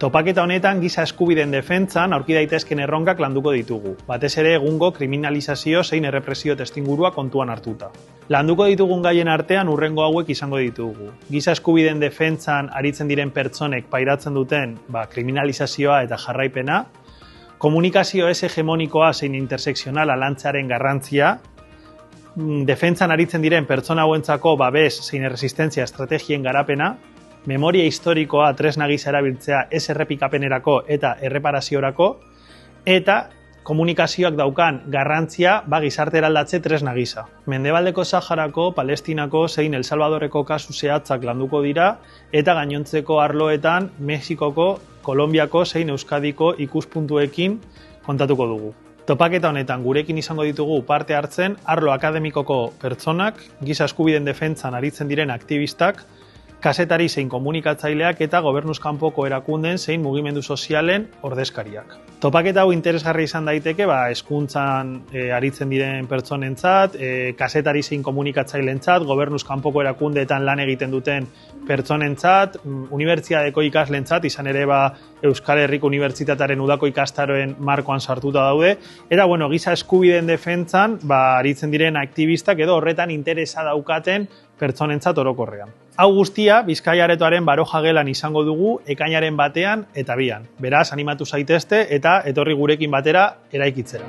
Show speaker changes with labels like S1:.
S1: Topaketa honetan giza eskubideen defentsan aurki daitezken erronkak landuko ditugu, batez ere egungo kriminalizazio zein errepresio testingurua kontuan hartuta. Landuko ditugun gaien artean hurrengo hauek izango ditugu. Giza eskubideen defentsan aritzen diren pertsonek pairatzen duten kriminalizazioa eta jarraipena, komunikazio ez hegemonikoa zein intersekzionala lantzearen garrantzia, defentsan aritzen diren pertsona hauentzako babes zein erresistentzia estrategien garapena, memoria historikoa tresna gisa erabiltzea ez errepikapenerako eta erreparaziorako, eta komunikazioak daukan garrantzia gizarte eraldatze tresna gisa. Mendebaldeko Saharako, Palestinako zein El Salvadoreko kasu zehatzak landuko dira, eta gainontzeko arloetan Mexikoko, Kolonbiako zein Euskadiko ikuspuntuekin kontatuko dugu. Topaketa honetan gurekin izango ditugu parte hartzen arlo akademikoko pertsonak, giza eskubideen defentsan aritzen diren aktivistak, kazetari zein komunikatzaileak eta gobernuz kanpoko erakunden zein mugimendu sozialen ordezkariak. Topaketa hau interesgarri izan daiteke hezkuntzan aritzen diren pertsonentzat, kazetari zein komunikatzaileentzat, gobernuz kanpoko erakundeetan lan egiten duten pertsonentzat, unibertsitateko ikasleentzat, izan ere Euskal Herriko Unibertsitatearen udako ikastaroen markoan sartuta daude, eta giza eskubideen defentsan aritzen diren aktivistak edo horretan interesa daukaten pertsonentzat orokorrean. Hau guztia Bizkaia Aretoaren Baroja gelan izango dugu ekainaren 1 eta 2. Beraz, animatu zaitezte eta etorri gurekin batera eraikitzera.